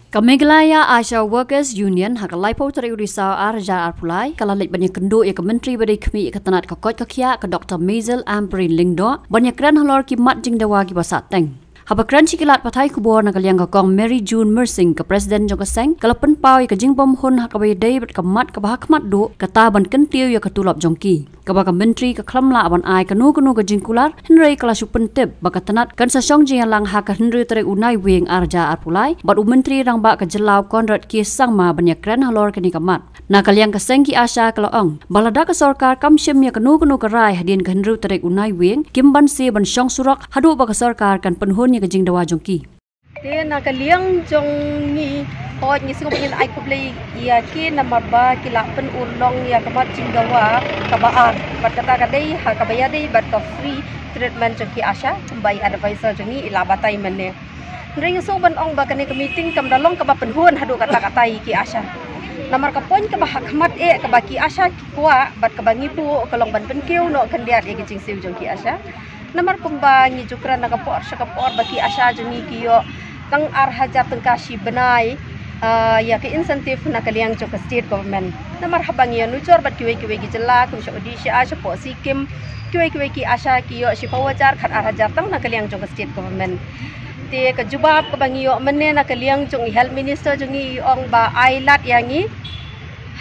Kameglaya Asha Workers Union hakalai pau teri urisau arja arpulai kalalek banyak kendo ya ke menteri badai kemi ketanat kokot kakia ke Dr. Maisel Ambrin Lingdo banyak kran halor ki mat jing dawa ki basateng. Habakran cikilat patai kubor na kaliang kakong Mary June Mersing ke Presiden Jongka Seng kalapen pau ya ke jing bom hun hakabai day bat kemat ke bahakmat do kata ban kentiu ya ke tulap jongki. Kabaka menteri ke klamla aban ai kanu ke jing kular henrei kala supen tip bakatanat kan sasong jing lang ha ka henrei tere unai wing arja arpulai bat menteri rang ba ke jelau Konrad ki sangma banyak kran halor kini kamat. Na kaliang ke sengki asya kalaong balada ke sarkar kamsyem ya kanu ke rai hadin ke henrei tere unai wing kimban si ban syong surak hadu ba ke sarkar kan penhun ke jing dawa jongki. Dia nak kaliang jong ni hot ni sing pengin ai kublai ya ki nama ba kila pen ulong ya kamat jing dawa kabaan bat kata kadai ha kabaya dai bat ka free treatment jongki asya bai advisor jongi ila batai menne ring so ban ong ba kani ke meeting kam dalong ka ba penhun hadu kata-katai ki asya namar ka poin ka ba hakmat ka ba ki asya ki kwa bat ka bangi bu kalong ban penkiu no kandiat e jing siu jongki asya namar kumba ni jukran na kapor baki asya jongi kiyo tang arhaja tengkashi benai ya ke insentif na kaliang jok state government namar habang ya nucor bat kiwe ki jela kum sya odisha asya po sikim kiwe ki asya kiyo si pawajar khat arhaja tang na kaliang jok state government te ke jubab ke bangi yo menne na kaliang jong health minister jongi ong ba ailat yangi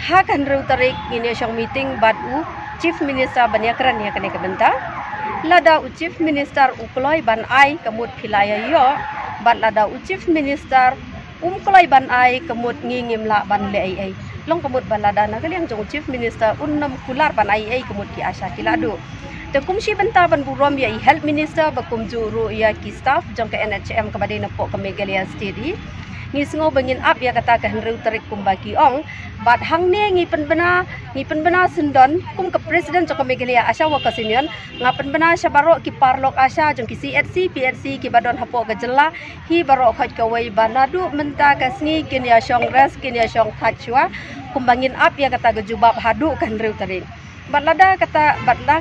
ha kan ru tarik ini syong meeting bat u chief minister banyakran ya kene ke benta lada u chief minister ukloi ban ai kemut philaya yo bat lada u chief minister kolai ban ai kemut ngingim la ban le ai long kemut ban lada na kaliang jong chief minister unnam kular ban ai kemut ki asya kiladu te kumsi benta ban burom ya health minister bakum juru ya ki staff jong ke NHM ke badai napok ke Megalia State ngi sngo bangin up ya kata ke henreu tarik kumbaki ong bat hang ne ngi pen bena sendon kum ke presiden jong ke Megalia asya wa kasinian ngapen bena syabaro ki parlok asya jong ki CHC PHC ki badon hapok ke jela hi baro khot ke wai banadu menta ke sngi kin ya syong res kin ya syong thachwa kumbangin up ya kata ke jubab hadu ke henreu tarik bat lada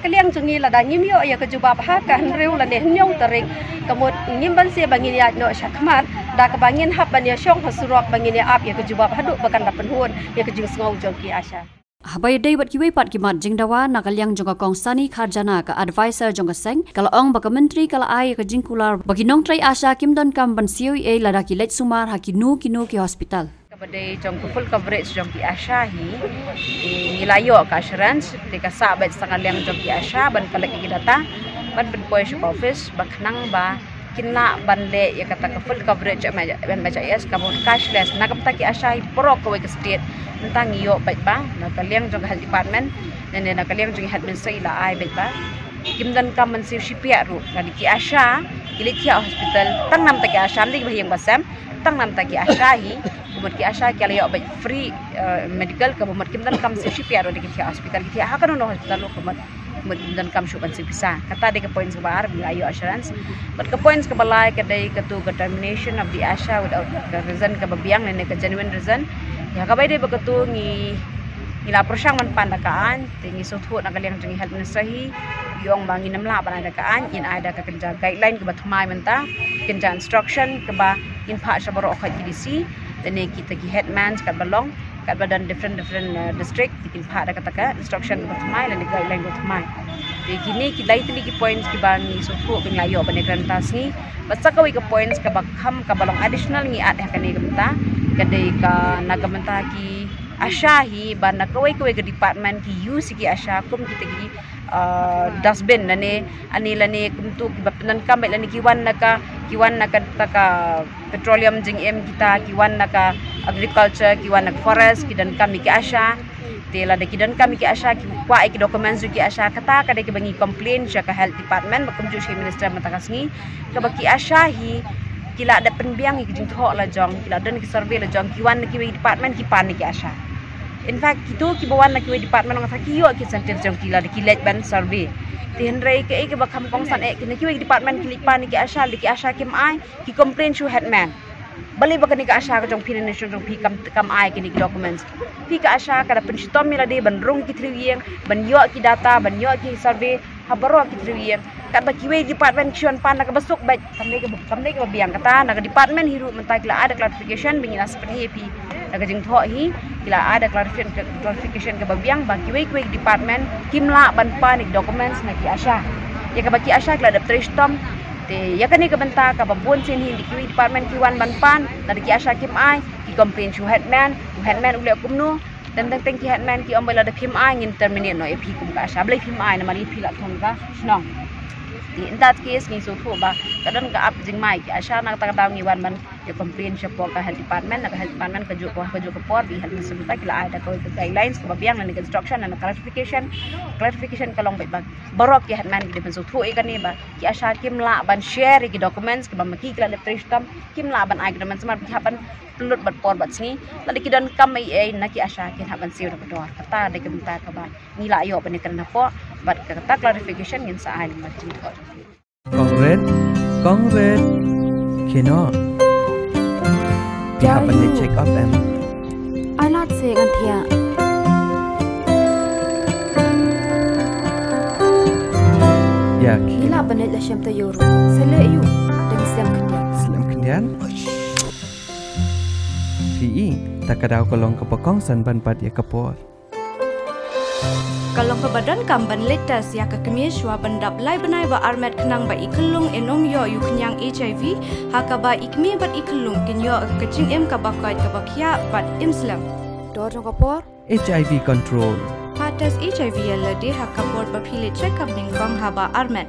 kaliang jungi lada ngimyo ya ke jubab ha ka henreu la ne nyong tarik kemut ngimban sia bangin ya no syakmat da ke bangin hab ban ya syong hasurok bangin ya up ya ke jubab hadu bakan da penhun ya ke jing sngau jongki asya habai dei bat kiwe pat kimat jing dawa na kaliang jongka kong sani kharjana ka advisor jongka seng kala ong baka menteri kala ai ka jing kular bagi nong trai asya kim don kam ban COA lada ki lech sumar ha kinu ki hospital Pada jong full coverage jong ki asya hi nilayo ka assurance de ka sabet setengah liang jong ki asya ban kalek ki data ban poi shop office baknang ba kinna ban le ya kata ka full coverage ban baca yes kamu cashless na kapta ki asya pro ko ke state tentang yo baik ba na kaliang jong health department dan na kaliang jong health ministry la ai baik ba kim dan kam mensiu shipia ru na ki asya kilekia hospital tang nam ta ki asya amdi bahiyang basam tang nam ta ki asya hi kumut ki asya ki alayo ba free medical kumut kim dan kam si shipia ro de ki hospital ki ha kan no hospital lo kumut kim dan kam shuban si bisa kata de ke points ke bar bi ayo assurance but ke points ke balai ke dai ke tu determination of the asya without the reason ke babiang ne ke genuine reason ya ka bai de ba ke tu ngi ila persang man pandakaan tingi sothut na kaliang jingi health minister hi yong bangi namla pandakaan in ada ka kenja guideline ke bathmai menta kenja instruction ke ba in pha sabaro khat KDC dan kita ki headmans kat balong kat badan different district tikin pha ada kata instruction ke bathmai dan guideline ke bathmai de kini ki lai tili ki points ki bangi sothut bin layo banekran tasni basakawi ke points ke bakham ka balong additional ngi ad hakani gemta kadai ka nagamenta ki asya hi ban kawai ke department ki use ki asya kum kita ki dustbin nane ani lane kum tu bapenan kam lane kiwan naka taka petroleum jing em kita kiwan naka agriculture kiwan nak forest kidan kami ki asya tela de kidan kami ki asya ki kwa ki documents ki asya kata kada ki bangi complain sya ka health department bakum ju minister matakasni ka baki asya hi kila ada penbiang ki jing thok la jong kila dan ki survey la jong kiwan ki department ki pan ki asya in fact kito ki bawan na ki department ng kiyo ki sentence jong kila de kilet ban survey tihan rei ke bakam kong san ki department ki pan ki asya kim ai ki complain shu headman bali bakani ka asya ka jong pination jong pi kam ai ki documents pi ka asya kada penstom mila de ban rong ki triwieng ban yo ki data ban yo ki survey habaro ki triwieng kat bakiwe department kion pan nak besuk baik kamne ke biang kata nak department hiru mentai kila ada clarification bingin seperti pi nak jing tho hi kila ada clarification ke babiang bakiwe department kimla ban pan documents nak ki asha ya ke baki asha kila ada tristom te ya kan ni ke benta ka babun sin hi di department kiwan ban pan nak ki asha kim ai ki complain chu headman ule kumnu dan teng ki headman ki ombela da kim ai ngin terminate no ep kum ka asha blai kim ai na mari pi la thong ka snong in that case ni so tho ba kadang ka up jing mai ki asha nak ta daw ngi wan man ya complain siya po ka health department nak health department ka jo ko por bi health sebuta kila ada ko guidelines ko babiang na instruction na clarification ka long ba barok ki headman ki so tho e kan ni ba ki asha kim la ban share ki documents ki ba maki kila electric stamp kim la ban agreement smart ki hapan pelut bat por bat sini lagi ki dan kam ai na ki asha ki hapan siu da dor kata de ki benta ka ba ni la yo ban kan na po bat kata clarification ngin sa ai ma ti ko Congress, kino. Dia pandai check up em. I not say kan thia. Ya, Ila pandai la syam ta yoro. Sele yu dan siam kendian. Selam kendian. Fi, tak kadau kolong kepekong san ban pat ya kapor. Kalau ke badan kamban letas ya ke kemisyua bandap lai benai ba armet kenang ba ikelung enong yo yu kenyang HIV haka ba ikmi bat ikelung kenyo kecing em ka bakai ka bakya bat imslam Dor jong kapor. HIV control. patas HIV ya lade haka por ba phile check up ning bang haba armet